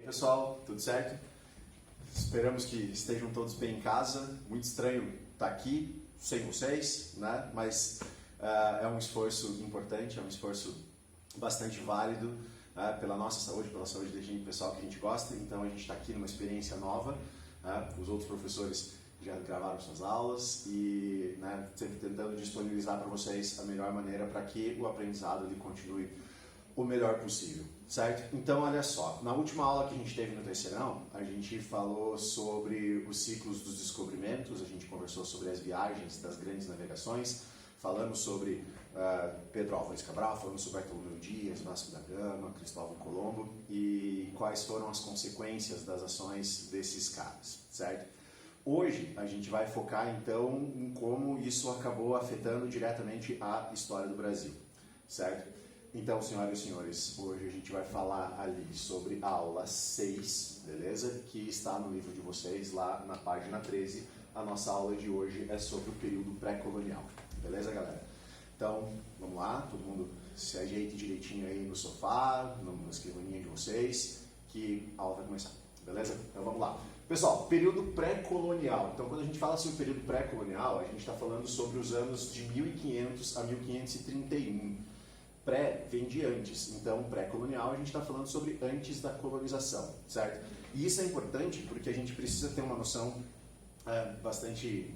Pessoal, tudo certo? Esperamos que estejam todos bem em casa. Muito estranho estar aqui sem vocês, né? Mas é um esforço importante, é um esforço bastante válido pela nossa saúde, pela saúde da gente, pessoal que a gente gosta. Então a gente está aqui numa experiência nova. Os outros professores já gravaram suas aulas e sempre tentando disponibilizar para vocês a melhor maneira para que o aprendizado ele continue o melhor possível, certo? Então, olha só, na última aula que a gente teve no terceirão, a gente falou sobre os ciclos dos descobrimentos, a gente conversou sobre as viagens das grandes navegações, falamos sobre Pedro Álvares Cabral, falamos sobre Bartolomeu Dias, Vasco da Gama, Cristóvão Colombo e quais foram as consequências das ações desses caras, certo? Hoje a gente vai focar então em como isso acabou afetando diretamente a história do Brasil, certo? Então, senhoras e senhores, hoje a gente vai falar ali sobre a aula 6, beleza? Que está no livro de vocês, lá na página 13. A nossa aula de hoje é sobre o período pré-colonial, beleza, galera? Então, vamos lá, todo mundo se ajeite direitinho aí no sofá, na escrivaninha de vocês, que a aula vai começar, beleza? Então, vamos lá. Pessoal, período pré-colonial. Então, quando a gente fala sobre o período pré-colonial, a gente está falando sobre os anos de 1500 a 1531. Pré vem de antes, então pré-colonial a gente está falando sobre antes da colonização, certo? E isso é importante porque a gente precisa ter uma noção bastante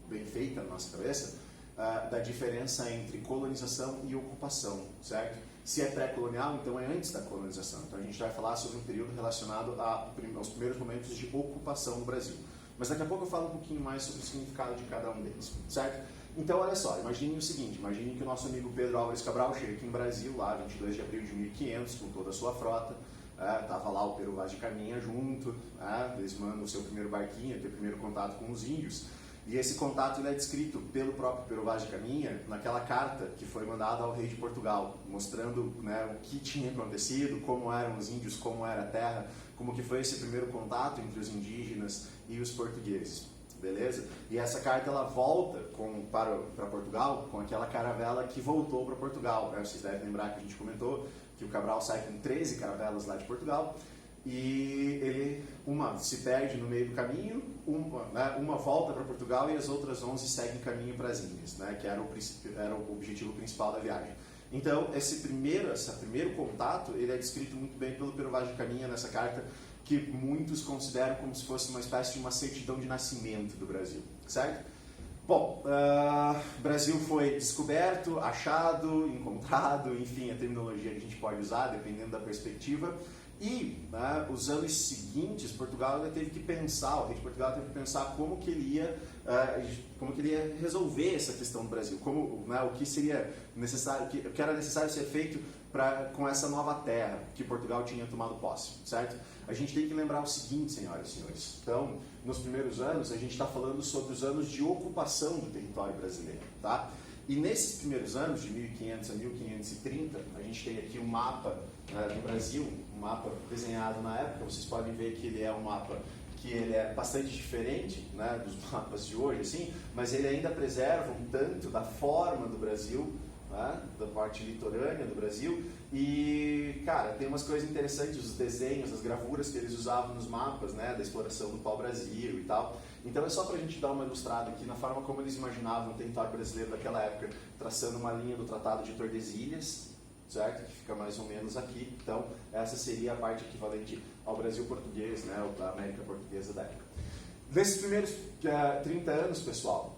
bem feita na nossa cabeça da diferença entre colonização e ocupação, certo? Se é pré-colonial, então é antes da colonização. Então a gente vai falar sobre um período relacionado aos primeiros momentos de ocupação no Brasil. Mas daqui a pouco eu falo um pouquinho mais sobre o significado de cada um deles, certo? Então, olha só, imagine o seguinte, imagine que o nosso amigo Pedro Álvares Cabral chega aqui no Brasil, lá 22 de abril de 1500, com toda a sua frota, estava lá o Pero Vaz de Caminha junto, eles mandam o seu primeiro barquinho, ter primeiro contato com os índios, e esse contato ele é descrito pelo próprio Pero Vaz de Caminha naquela carta que foi mandada ao rei de Portugal, mostrando o que tinha acontecido, como eram os índios, como era a terra, como que foi esse primeiro contato entre os indígenas e os portugueses. Beleza? E essa carta ela volta para Portugal com aquela caravela que voltou para Portugal. Vocês devem lembrar que a gente comentou que o Cabral sai com 13 caravelas lá de Portugal e uma se perde no meio do caminho, uma volta para Portugal e as outras 11 seguem caminho para as Índias, que era o objetivo principal da viagem. Então, esse primeiro contato ele é descrito muito bem pelo Pero Vaz de Caminha nessa carta, que muitos consideram como se fosse uma espécie de uma certidão de nascimento do Brasil, certo? Bom, o Brasil foi descoberto, achado, encontrado, enfim, a terminologia que a gente pode usar, dependendo da perspectiva, e os anos seguintes, Portugal ainda teve que pensar, o rei de Portugal teve que pensar como que ele ia resolver essa questão do Brasil, o que seria necessário, o que era necessário ser feito com essa nova terra que Portugal tinha tomado posse, certo? A gente tem que lembrar o seguinte, senhoras e senhores. Então, nos primeiros anos, a gente está falando sobre os anos de ocupação do território brasileiro, tá? E nesses primeiros anos, de 1500 a 1530, a gente tem aqui um mapa do Brasil, um mapa desenhado na época. Vocês podem ver que ele é um mapa que ele é bastante diferente dos mapas de hoje, assim, mas ele ainda preserva um tanto da forma do Brasil, da parte litorânea do Brasil, e, cara, tem umas coisas interessantes, os desenhos, as gravuras que eles usavam nos mapas, da exploração do pau-brasil e tal. Então é só pra gente dar uma ilustrada aqui na forma como eles imaginavam o território brasileiro daquela época, traçando uma linha do Tratado de Tordesilhas, certo? Que fica mais ou menos aqui. Então, essa seria a parte equivalente ao Brasil português, ou da América portuguesa da época. Nesses primeiros 30 anos, pessoal,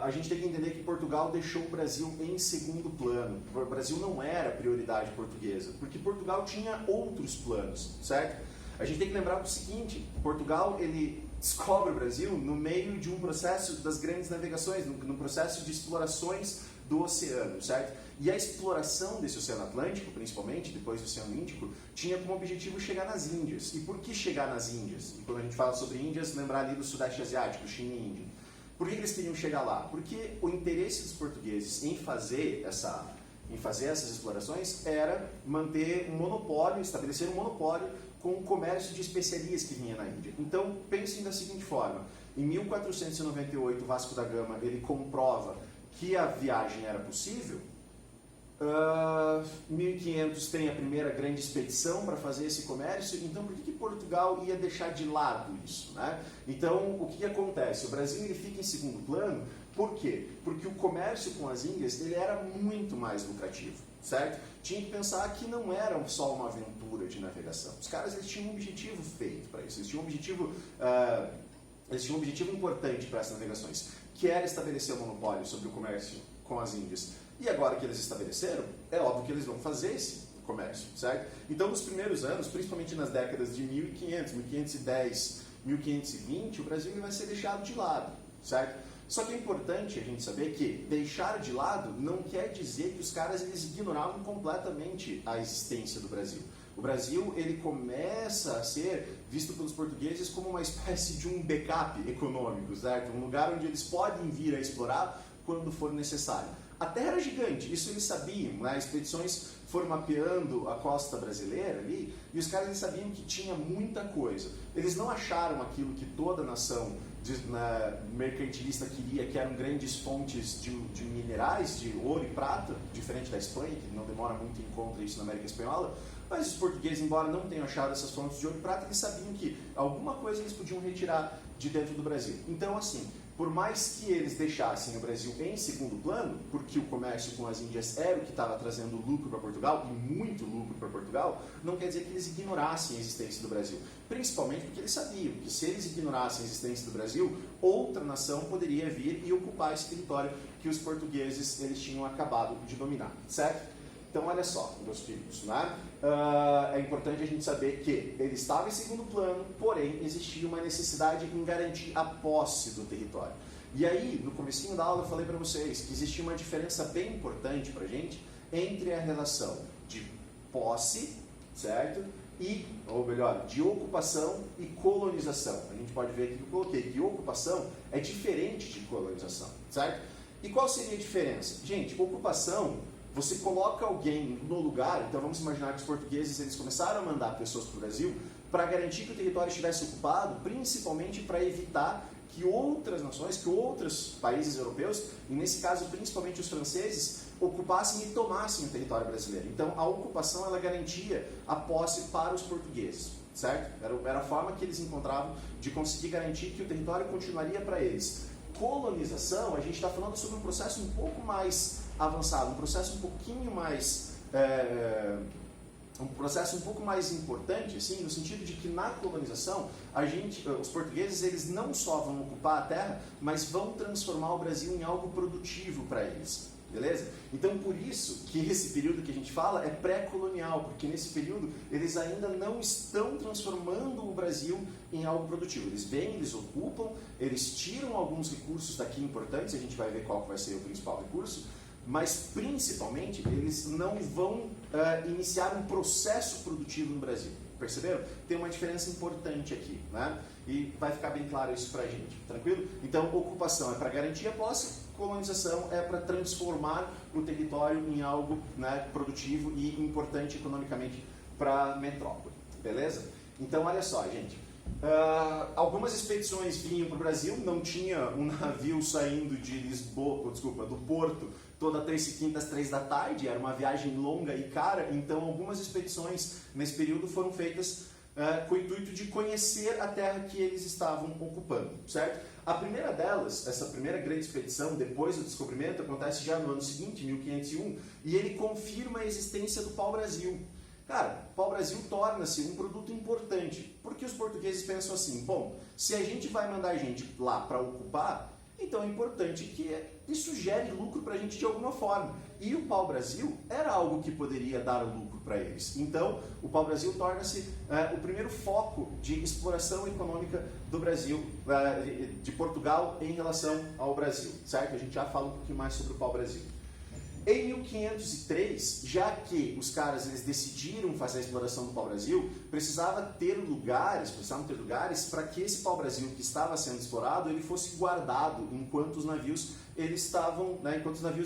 a gente tem que entender que Portugal deixou o Brasil em segundo plano. O Brasil não era prioridade portuguesa, porque Portugal tinha outros planos, certo? A gente tem que lembrar o seguinte, Portugal ele descobre o Brasil no meio de um processo das grandes navegações, no processo de explorações do oceano, certo? E a exploração desse Oceano Atlântico, principalmente, depois do Oceano Índico, tinha como objetivo chegar nas Índias. E por que chegar nas Índias? E quando a gente fala sobre Índias, lembrar ali do Sudeste Asiático, China e Índia. Por que eles queriam chegar lá? Porque o interesse dos portugueses em fazer essas explorações era manter um monopólio, estabelecer um monopólio com o comércio de especiarias que vinha na Índia. Então, pensem da seguinte forma, em 1498, Vasco da Gama ele comprova que a viagem era possível, 1500 tem a primeira grande expedição para fazer esse comércio, então por que Portugal ia deixar de lado isso, né? Então, o que acontece? O Brasil ele fica em segundo plano, por quê? Porque o comércio com as Índias ele era muito mais lucrativo, certo? Tinha que pensar que não era só uma aventura de navegação. Os caras eles tinham um objetivo feito para isso, eles tinham um objetivo importante para essas navegações, que era estabelecer o monopólio sobre o comércio com as Índias. E agora que eles estabeleceram, é óbvio que eles vão fazer esse comércio, certo? Então, nos primeiros anos, principalmente nas décadas de 1500, 1510, 1520, o Brasil vai ser deixado de lado, certo? Só que é importante a gente saber que deixar de lado não quer dizer que os caras eles ignoravam completamente a existência do Brasil. O Brasil ele começa a ser visto pelos portugueses como uma espécie de um backup econômico, certo? Um lugar onde eles podem vir a explorar quando for necessário. A terra era gigante, isso eles sabiam, né? Expedições foram mapeando a costa brasileira ali e os caras eles sabiam que tinha muita coisa. Eles não acharam aquilo que toda nação mercantilista queria, que eram grandes fontes de minerais, de ouro e prata, diferente da Espanha, que não demora muito em encontrar isso na América Espanhola, mas os portugueses, embora não tenham achado essas fontes de ouro e prata, eles sabiam que alguma coisa eles podiam retirar de dentro do Brasil. Então, assim, por mais que eles deixassem o Brasil em segundo plano, porque o comércio com as Índias era o que estava trazendo lucro para Portugal, e muito lucro para Portugal, não quer dizer que eles ignorassem a existência do Brasil. Principalmente porque eles sabiam que se eles ignorassem a existência do Brasil, outra nação poderia vir e ocupar esse território que os portugueses eles tinham acabado de dominar, certo? Então, olha só, meus filhos, né? É importante a gente saber que ele estava em segundo plano, porém, existia uma necessidade em garantir a posse do território. E aí, no comecinho da aula, eu falei para vocês que existia uma diferença bem importante para a gente entre a relação de posse, certo? Ou melhor, de ocupação e colonização. A gente pode ver aqui que eu coloquei que ocupação é diferente de colonização, certo? E qual seria a diferença? Gente, ocupação... Você coloca alguém no lugar, então vamos imaginar que os portugueses eles começaram a mandar pessoas para o Brasil para garantir que o território estivesse ocupado, principalmente para evitar que outras nações, que outros países europeus, e nesse caso principalmente os franceses, ocupassem e tomassem o território brasileiro. Então a ocupação ela garantia a posse para os portugueses, certo? Era a forma que eles encontravam de conseguir garantir que o território continuaria para eles. Colonização, a gente está falando sobre um processo um pouco mais avançado, um processo um pouquinho mais um processo um pouco mais importante, assim, no sentido de que na colonização os portugueses eles não só vão ocupar a terra, mas vão transformar o Brasil em algo produtivo para eles. Beleza? Então, por isso que esse período que a gente fala é pré-colonial, porque nesse período eles ainda não estão transformando o Brasil em algo produtivo. Eles vêm, eles ocupam, eles tiram alguns recursos daqui importantes, a gente vai ver qual vai ser o principal recurso, mas principalmente eles não vão iniciar um processo produtivo no Brasil. Perceberam? Tem uma diferença importante aqui, né? E vai ficar bem claro isso pra gente, tranquilo? Então, ocupação é para garantir a posse, colonização é para transformar o território em algo, né, produtivo e importante economicamente para a metrópole, beleza? Então, olha só, gente. Algumas expedições vinham para o Brasil, não tinha um navio saindo de do Porto toda terça e quinta às 3 da tarde, era uma viagem longa e cara, então algumas expedições nesse período foram feitas com o intuito de conhecer a terra que eles estavam ocupando, certo? A primeira delas, essa primeira grande expedição, depois do descobrimento, acontece já no ano seguinte, 1501, e ele confirma a existência do pau-brasil. Cara, o pau-brasil torna-se um produto importante, porque os portugueses pensam assim, bom, se a gente vai mandar gente lá para ocupar, então é importante que isso gere lucro para a gente de alguma forma. E o pau-brasil era algo que poderia dar lucro para eles. Então, o pau-brasil torna-se o primeiro foco de exploração econômica do Brasil, de Portugal em relação ao Brasil, certo? A gente já fala um pouquinho mais sobre o pau-brasil. Em 1503, já que os caras eles decidiram fazer a exploração do pau-brasil, precisavam ter lugares para que esse pau-brasil que estava sendo explorado ele fosse guardado enquanto os navios eles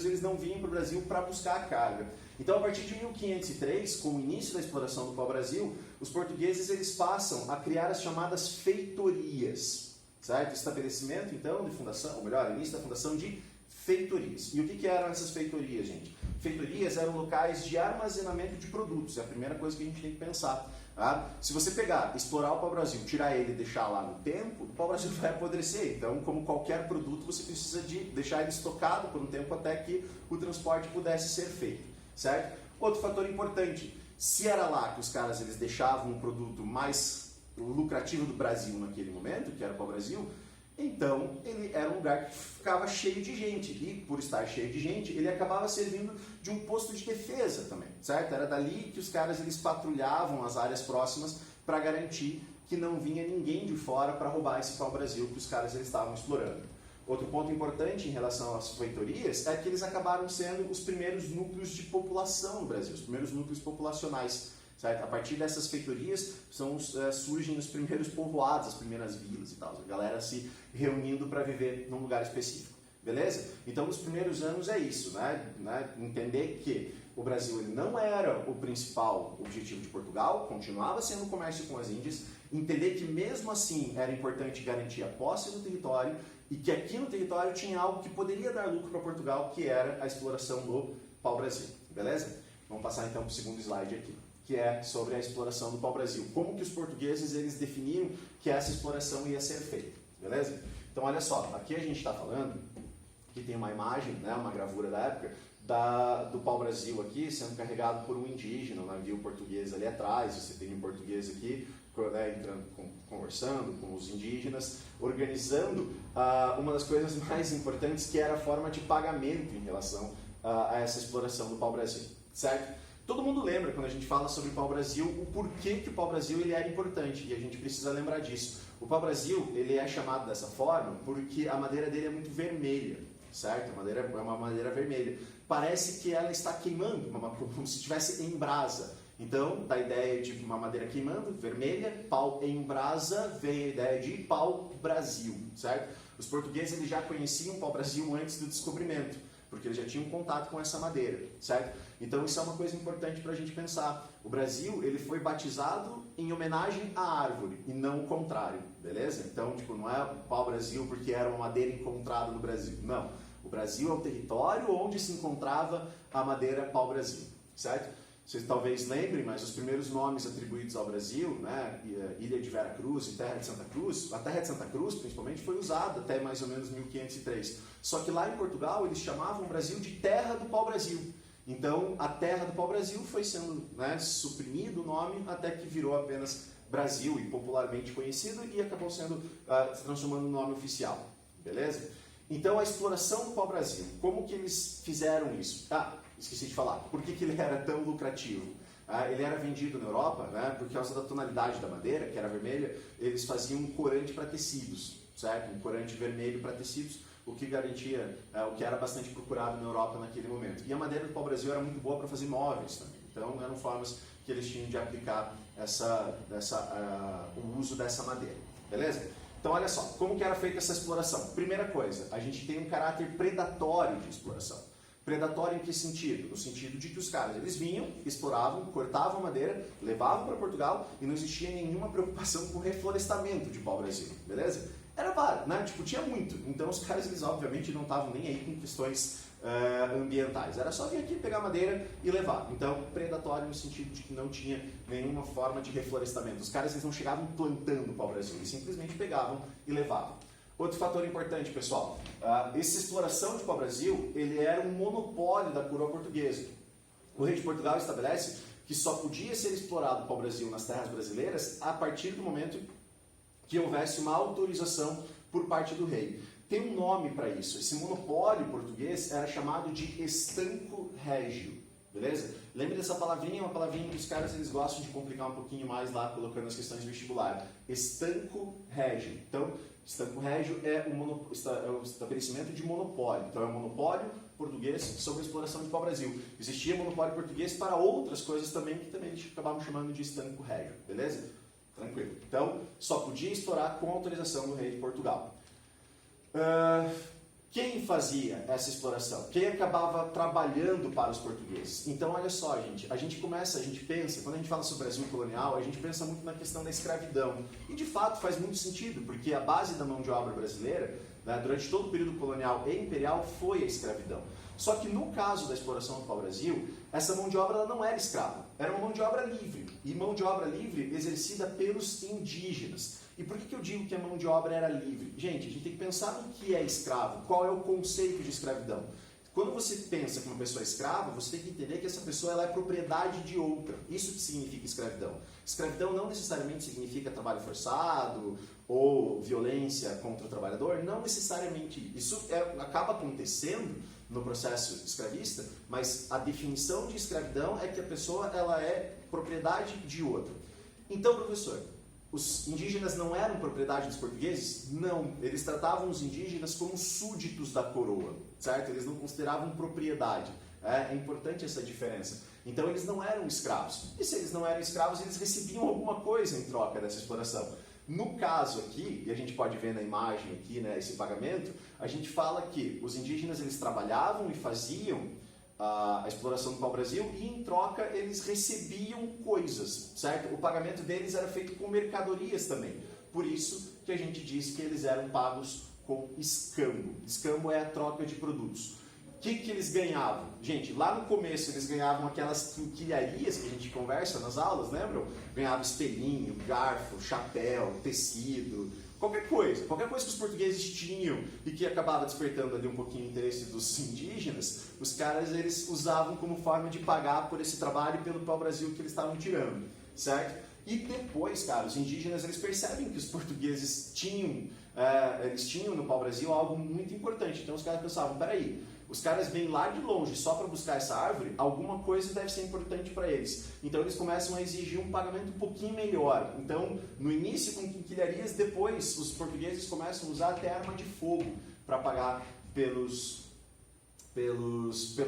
eles não vinham para o Brasil para buscar a carga. Então, a partir de 1503, com o início da exploração do pau-brasil, os portugueses eles passam a criar as chamadas feitorias, certo? Estabelecimento, então, de fundação, ou melhor, início da fundação de feitorias. E o que eram essas feitorias, gente? Feitorias eram locais de armazenamento de produtos, é a primeira coisa que a gente tem que pensar. Tá? Se você pegar, explorar o pau-brasil, tirar ele e deixar lá no tempo, o pau-brasil vai apodrecer. Então, como qualquer produto, você precisa de deixar ele estocado por um tempo até que o transporte pudesse ser feito, certo? Outro fator importante, se era lá que os caras eles deixavam um produto mais lucrativo do Brasil naquele momento, que era o pau-brasil, então ele era um lugar que ficava cheio de gente e por estar cheio de gente, ele acabava servindo de um posto de defesa também, certo? Era dali que os caras eles patrulhavam as áreas próximas para garantir que não vinha ninguém de fora para roubar esse pau-brasil que os caras eles estavam explorando. Outro ponto importante em relação às feitorias é que eles acabaram sendo os primeiros núcleos de população no Brasil, os primeiros núcleos populacionais. Certo? A partir dessas feitorias surgem os primeiros povoados, as primeiras vilas e tal, a galera se reunindo para viver num lugar específico, beleza? Então, nos primeiros anos é isso, né? Entender que o Brasil ele não era o principal objetivo de Portugal, continuava sendo o comércio com as Índias, entender que mesmo assim era importante garantir a posse do território e que aqui no território tinha algo que poderia dar lucro para Portugal, que era a exploração do pau-brasil, beleza? Vamos passar então para o segundo slide aqui, que é sobre a exploração do pau-brasil. Como que os portugueses eles definiram que essa exploração ia ser feita, beleza? Então, olha só, aqui a gente está falando que tem uma imagem, né, uma gravura da época, do pau-brasil aqui sendo carregado por um indígena, um navio português ali atrás, você tem um português aqui, né, entrando, conversando com os indígenas, organizando uma das coisas mais importantes, que era a forma de pagamento em relação a essa exploração do pau-brasil, certo? Todo mundo lembra, quando a gente fala sobre o pau-brasil, o porquê que o pau-brasil ele era importante, e a gente precisa lembrar disso. O pau-brasil ele é chamado dessa forma porque a madeira dele é muito vermelha, certo? A madeira é uma madeira vermelha. Parece que ela está queimando, como se estivesse em brasa. Então, da ideia de uma madeira queimando, vermelha, pau em brasa, vem a ideia de pau-brasil, certo? Os portugueses eles já conheciam o pau-brasil antes do descobrimento, porque eles já tinham contato com essa madeira, certo? Então isso é uma coisa importante para a gente pensar. O Brasil ele foi batizado em homenagem à árvore e não o contrário, beleza? Então tipo, não é pau-brasil porque era uma madeira encontrada no Brasil, não. O Brasil é o território onde se encontrava a madeira pau-brasil, certo? Vocês talvez lembrem, mas os primeiros nomes atribuídos ao Brasil, né, Ilha de Vera Cruz e Terra de Santa Cruz, a Terra de Santa Cruz principalmente foi usada até mais ou menos 1503. Só que lá em Portugal eles chamavam o Brasil de Terra do Pau-Brasil. Então a Terra do Pau-Brasil foi sendo, né, suprimido o nome até que virou apenas Brasil e popularmente conhecido e acabou sendo se transformando no nome oficial, beleza? Então a exploração do pau-brasil, como que eles fizeram isso? Esqueci de falar, por que ele era tão lucrativo? Ele era vendido na Europa, né, por causa da tonalidade da madeira, que era vermelha, eles faziam um corante para tecidos, certo? Um corante vermelho para tecidos, o que garantia, o que era bastante procurado na Europa naquele momento. E a madeira do pau-brasil era muito boa para fazer móveis também, então eram formas que eles tinham de aplicar o uso dessa madeira, beleza? Então olha só, como que era feita essa exploração? Primeira coisa, a gente tem um caráter predatório de exploração. Predatório em que sentido? No sentido de que os caras eles vinham, exploravam, cortavam madeira, levavam para Portugal e não existia nenhuma preocupação com o reflorestamento de pau-brasil, beleza? Era vários, né? Tipo, tinha muito. Então os caras eles obviamente não estavam nem aí com questões ambientais. Era só vir aqui pegar madeira e levar. Então, predatório no sentido de que não tinha nenhuma forma de reflorestamento. Os caras eles não chegavam plantando pau-brasil, eles simplesmente pegavam e levavam. Outro fator importante, pessoal, essa exploração de pau-brasil, ele era um monopólio da coroa portuguesa. O rei de Portugal estabelece que só podia ser explorado o pau-brasil nas terras brasileiras a partir do momento que houvesse uma autorização por parte do rei. Tem um nome para isso. Esse monopólio português era chamado de estanco régio, beleza? Lembre dessa palavrinha, é uma palavrinha que os caras eles gostam de complicar um pouquinho mais lá, colocando as questões vestibular. Estanco régio. Então, estanco régio é o estabelecimento de monopólio. Então, é um monopólio português sobre a exploração de pau-brasil. Existia monopólio português para outras coisas também, que também eles acabavam chamando de estanco régio, beleza? Tranquilo. Então, só podia explorar com autorização do rei de Portugal. Quem fazia essa exploração? Quem acabava trabalhando para os portugueses? Então, olha só, gente, a gente pensa, quando a gente fala sobre o Brasil colonial, a gente pensa muito na questão da escravidão. E, de fato, faz muito sentido, porque a base da mão de obra brasileira né, durante todo o período colonial e imperial foi a escravidão. Só que no caso da exploração do pau-brasil, essa mão de obra ela não era escrava, era uma mão de obra livre, e mão de obra livre exercida pelos indígenas. E por que eu digo que a mão de obra era livre? Gente, a gente tem que pensar no que é escravo, qual é o conceito de escravidão. Quando você pensa que uma pessoa é escrava, você tem que entender que essa pessoa ela é propriedade de outra. Isso que significa escravidão. Escravidão não necessariamente significa trabalho forçado ou violência contra o trabalhador, não necessariamente. Isso acaba acontecendo no processo escravista, mas a definição de escravidão é que a pessoa ela é propriedade de outra. Então, professor, os indígenas não eram propriedade dos portugueses? Não, eles tratavam os indígenas como súditos da coroa, certo? Eles não consideravam propriedade. É importante essa diferença. Então eles não eram escravos. E se eles não eram escravos, eles recebiam alguma coisa em troca dessa exploração. No caso aqui, e a gente pode ver na imagem aqui, né, esse pagamento, a gente fala que os indígenas eles trabalhavam e faziam a exploração do pau-brasil e em troca eles recebiam coisas, certo? O pagamento deles era feito com mercadorias também. Por isso que a gente diz que eles eram pagos com escambo. Escambo é a troca de produtos. O que eles ganhavam? Gente, lá no começo eles ganhavam aquelas quinquilharias que a gente conversa nas aulas, lembram? Ganhavam espelhinho, garfo, chapéu, tecido, qualquer coisa que os portugueses tinham e que acabava despertando ali um pouquinho o interesse dos indígenas, os caras eles usavam como forma de pagar por esse trabalho e pelo pau-brasil que eles estavam tirando, certo? E depois, cara, os indígenas eles percebem que os portugueses tinham no pau-brasil algo muito importante. Então os caras pensavam, peraí, os caras vêm lá de longe só para buscar essa árvore, alguma coisa deve ser importante para eles. Então eles começam a exigir um pagamento um pouquinho melhor. Então, no início com quinquilharias, depois os portugueses começam a usar até arma de fogo para pagar pelo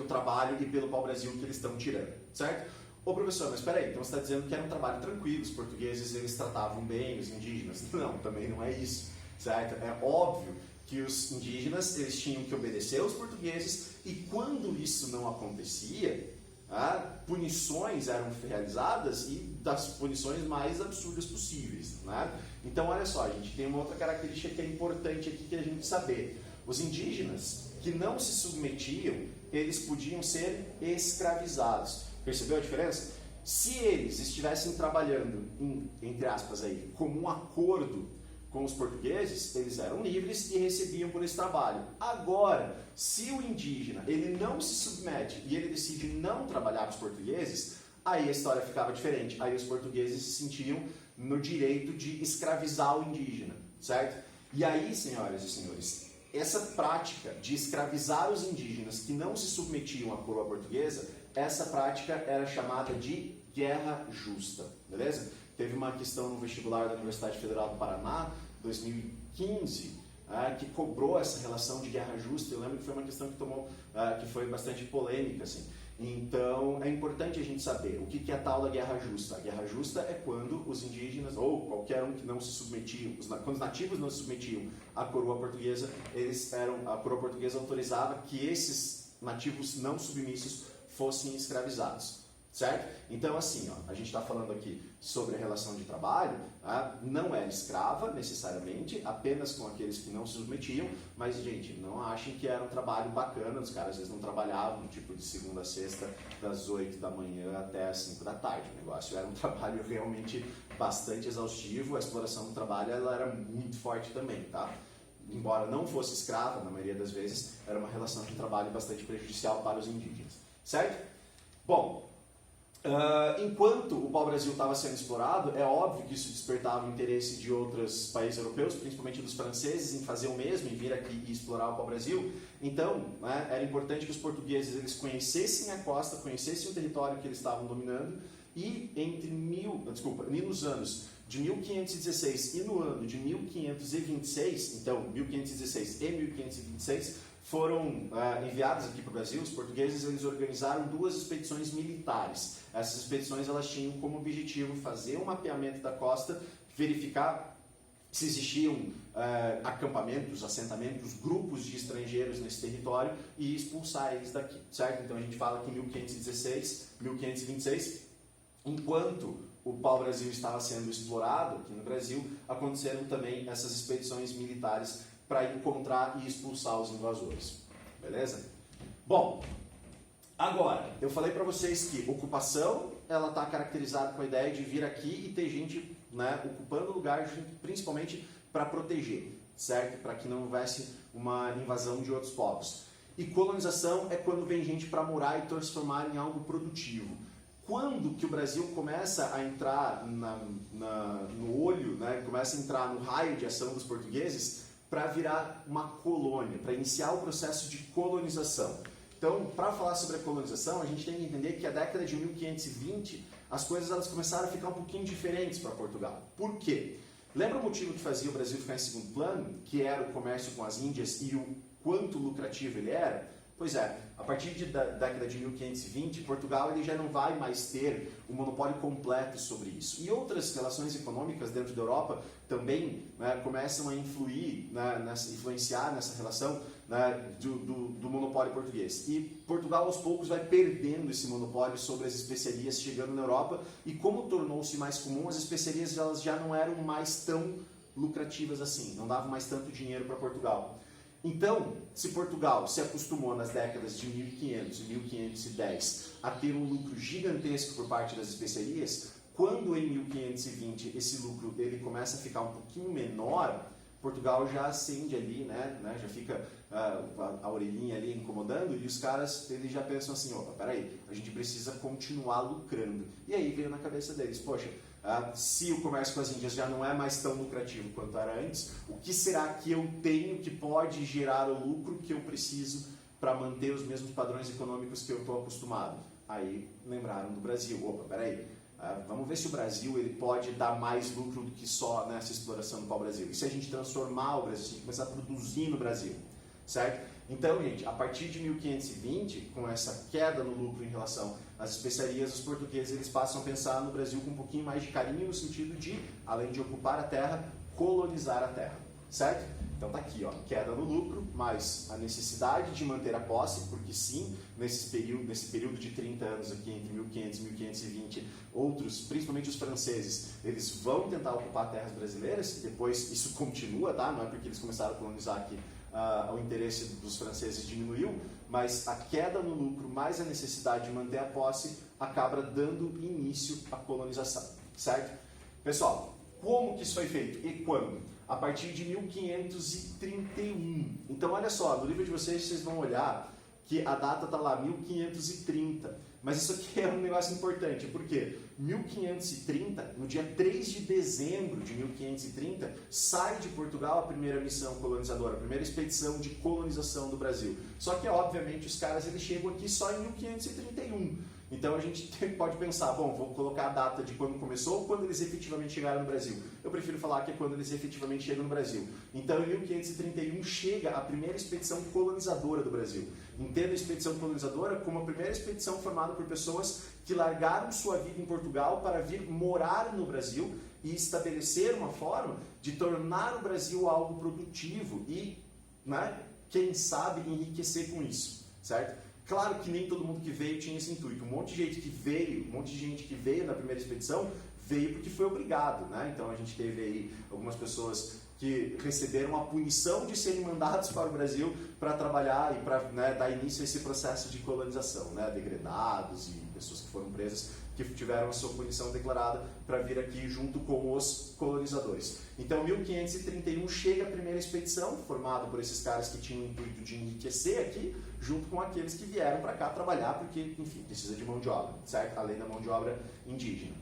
trabalho e pelo pau-brasil que eles estão tirando, certo? Ô professor, mas espera aí, então você está dizendo que era um trabalho tranquilo, os portugueses eles tratavam bem os indígenas? Não, também não é isso, certo? É óbvio que os indígenas eles tinham que obedecer aos portugueses e quando isso não acontecia, punições eram realizadas e das punições mais absurdas possíveis, né? Então olha só, a gente tem uma outra característica que é importante aqui que a gente saber. Os indígenas que não se submetiam, eles podiam ser escravizados. Percebeu a diferença? Se eles estivessem trabalhando, entre aspas, aí, como um acordo com os portugueses, eles eram livres e recebiam por esse trabalho. Agora, se o indígena ele não se submete e ele decide não trabalhar com os portugueses, aí a história ficava diferente. Aí os portugueses se sentiam no direito de escravizar o indígena, certo? E aí, senhoras e senhores, essa prática de escravizar os indígenas que não se submetiam à coroa portuguesa, essa prática era chamada de guerra justa, beleza? Teve uma questão no vestibular da Universidade Federal do Paraná, 2015, que cobrou essa relação de guerra justa. Eu lembro que foi uma questão que foi bastante polêmica, assim. Então, é importante a gente saber o que é a tal da guerra justa. A guerra justa é quando os indígenas, ou qualquer um que não se submetiam, quando os nativos não se submetiam à coroa portuguesa, a coroa portuguesa autorizava que esses nativos não submissos fossem escravizados. Certo? Então, assim, a gente está falando aqui sobre a relação de trabalho, não era escrava necessariamente, apenas com aqueles que não se submetiam, mas, gente, não achem que era um trabalho bacana, os caras às vezes não trabalhavam, tipo, de segunda a sexta, das 8 da manhã até as 5 da tarde. O negócio era um trabalho realmente bastante exaustivo, a exploração do trabalho ela era muito forte também, tá? Embora não fosse escrava, na maioria das vezes, era uma relação de trabalho bastante prejudicial para os indígenas, certo? Bom, enquanto o pau-brasil estava sendo explorado, é óbvio que isso despertava o interesse de outros países europeus, principalmente dos franceses, em fazer o mesmo, em vir aqui e explorar o pau-brasil. Então, era importante que os portugueses eles conhecessem a costa, conhecessem o território que eles estavam dominando, e nos anos de 1516 e no ano de 1526, então 1516 e 1526, foram enviados aqui para o Brasil. Os portugueses eles organizaram 2 expedições militares. Essas expedições elas tinham como objetivo fazer um mapeamento da costa, verificar se existiam acampamentos, assentamentos, grupos de estrangeiros nesse território e expulsar eles daqui, certo? Então a gente fala que em 1516, 1526, enquanto o pau-brasil estava sendo explorado aqui no Brasil, aconteceram também essas expedições militares para encontrar e expulsar os invasores. Beleza? Bom, agora, eu falei para vocês que ocupação, ela está caracterizada com a ideia de vir aqui e ter gente, né, ocupando o lugar, principalmente para proteger, certo? Para que não houvesse uma invasão de outros povos. E colonização é quando vem gente para morar e transformar em algo produtivo. Quando que o Brasil começa a entrar no olho, né, começa a entrar no raio de ação dos portugueses para virar uma colônia, para iniciar o processo de colonização. Então, para falar sobre a colonização, a gente tem que entender que a década de 1520, as coisas elas começaram a ficar um pouquinho diferentes para Portugal. Por quê? Lembra o motivo que fazia o Brasil ficar em segundo plano? Que era o comércio com as Índias e o quanto lucrativo ele era? Pois é, a partir da década de 1520, Portugal ele já não vai mais ter um monopólio completo sobre isso. E outras relações econômicas dentro da Europa também, né, começam a influenciar nessa relação, né, do monopólio português. E Portugal aos poucos vai perdendo esse monopólio sobre as especiarias chegando na Europa, e como tornou-se mais comum, as especiarias elas já não eram mais tão lucrativas assim, não davam mais tanto dinheiro para Portugal. Então, se Portugal se acostumou nas décadas de 1500 e 1510 a ter um lucro gigantesco por parte das especiarias, quando em 1520 esse lucro ele começa a ficar um pouquinho menor, Portugal já acende ali, né, já fica a orelhinha ali incomodando, e os caras eles já pensam assim, opa, peraí, a gente precisa continuar lucrando. E aí veio na cabeça deles, poxa, se o comércio com as Índias já não é mais tão lucrativo quanto era antes, o que será que eu tenho que pode gerar o lucro que eu preciso para manter os mesmos padrões econômicos que eu estou acostumado? Aí lembraram do Brasil, opa, peraí, vamos ver se o Brasil ele pode dar mais lucro do que só nessa exploração do pau-brasil. E se a gente transformar o Brasil, se a gente começar a produzir no Brasil, certo? Então, gente, a partir de 1520, com essa queda no lucro em relação às especiarias, os portugueses eles passam a pensar no Brasil com um pouquinho mais de carinho, no sentido de, além de ocupar a terra, colonizar a terra, certo? Então tá aqui, ó, queda no lucro, mas a necessidade de manter a posse, porque sim, nesse período de 30 anos aqui, entre 1500 e 1520, outros, principalmente os franceses, eles vão tentar ocupar terras brasileiras, e depois isso continua, tá? Não é porque eles começaram a colonizar aqui, o interesse dos franceses diminuiu, mas a queda no lucro mais a necessidade de manter a posse acaba dando início à colonização, certo? Pessoal, como que isso foi feito e quando? A partir de 1531. Então, olha só, no livro de vocês vão olhar que a data está lá, 1530. Mas isso aqui é um negócio importante, porque 1530, no dia 3 de dezembro de 1530, sai de Portugal a primeira missão colonizadora, a primeira expedição de colonização do Brasil. Só que, obviamente, os caras eles chegam aqui só em 1531. Então a gente pode pensar, bom, vou colocar a data de quando começou ou quando eles efetivamente chegaram no Brasil. Eu prefiro falar que é quando eles efetivamente chegam no Brasil. Então em 1531 chega a primeira expedição colonizadora do Brasil. Entenda a expedição colonizadora como a primeira expedição formada por pessoas que largaram sua vida em Portugal para vir morar no Brasil e estabelecer uma forma de tornar o Brasil algo produtivo e, né, quem sabe, enriquecer com isso, certo? Claro que nem todo mundo que veio tinha esse intuito. Um monte de gente que veio na primeira expedição veio porque foi obrigado, né? Então a gente teve aí algumas pessoas que receberam a punição de serem mandados para o Brasil para trabalhar e para, né, dar início a esse processo de colonização, né? Degredados e pessoas que foram presas que tiveram a sua punição declarada para vir aqui junto com os colonizadores. Então, em 1531 chega a primeira expedição, formada por esses caras que tinham o intuito de enriquecer aqui, junto com aqueles que vieram para cá trabalhar, porque, enfim, precisa de mão de obra, certo? Além da mão de obra indígena.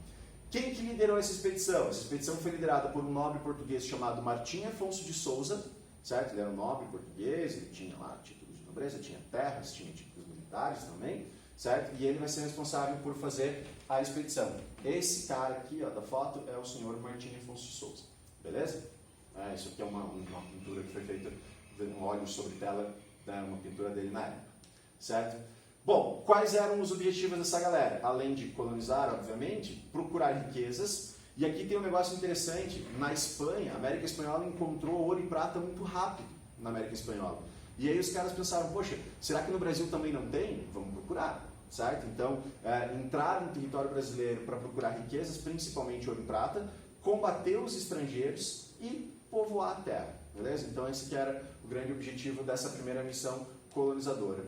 Quem que liderou essa expedição? Essa expedição foi liderada por um nobre português chamado Martim Afonso de Souza, certo? Ele era um nobre português, ele tinha lá títulos de nobreza, tinha terras, tinha títulos militares também, certo? E ele vai ser responsável por fazer a expedição. Esse cara aqui, ó, da foto é o senhor Martim Afonso de Souza, beleza? Isso aqui é uma pintura que foi feita, um óleo sobre tela, né, uma pintura dele na época, certo? Bom, quais eram os objetivos dessa galera? Além de colonizar, obviamente, procurar riquezas. E aqui tem um negócio interessante, na Espanha, a América Espanhola encontrou ouro e prata muito rápido na América Espanhola. E aí os caras pensaram, poxa, será que no Brasil também não tem? Vamos procurar, certo? Então, entrar no território brasileiro para procurar riquezas, principalmente ouro e prata, combater os estrangeiros e povoar a terra, beleza? Então esse que era o grande objetivo dessa primeira missão colonizadora.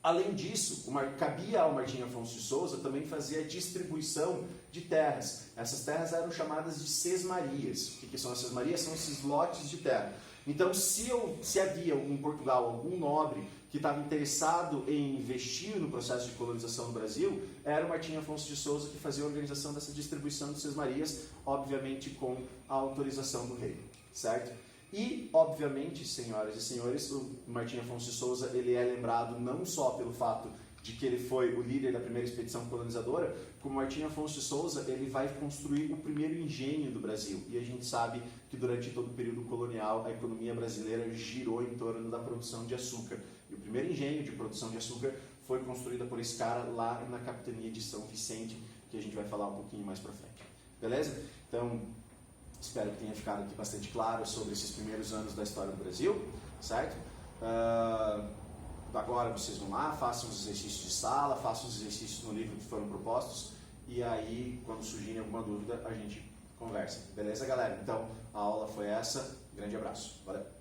Além disso, cabia ao Martim Afonso de Souza também fazer a distribuição de terras. Essas terras eram chamadas de sesmarias. O que são as sesmarias? São esses lotes de terra. Então, se havia em Portugal algum nobre que estava interessado em investir no processo de colonização no Brasil, era o Martim Afonso de Souza que fazia a organização dessa distribuição de sesmarias, obviamente com a autorização do rei, certo? E, obviamente, senhoras e senhores, o Martim Afonso de Souza ele é lembrado não só pelo fato de que ele foi o líder da primeira expedição colonizadora, como Martim Afonso de Souza ele vai construir o primeiro engenho do Brasil. E a gente sabe que durante todo o período colonial a economia brasileira girou em torno da produção de açúcar. E o primeiro engenho de produção de açúcar foi construído por esse cara lá na capitania de São Vicente, que a gente vai falar um pouquinho mais pra frente. Beleza? Então, espero que tenha ficado aqui bastante claro sobre esses primeiros anos da história do Brasil, certo? Agora vocês vão lá, façam os exercícios de sala, façam os exercícios no livro que foram propostos e aí, quando surgir alguma dúvida, a gente conversa. Beleza, galera? Então, a aula foi essa. Grande abraço. Valeu!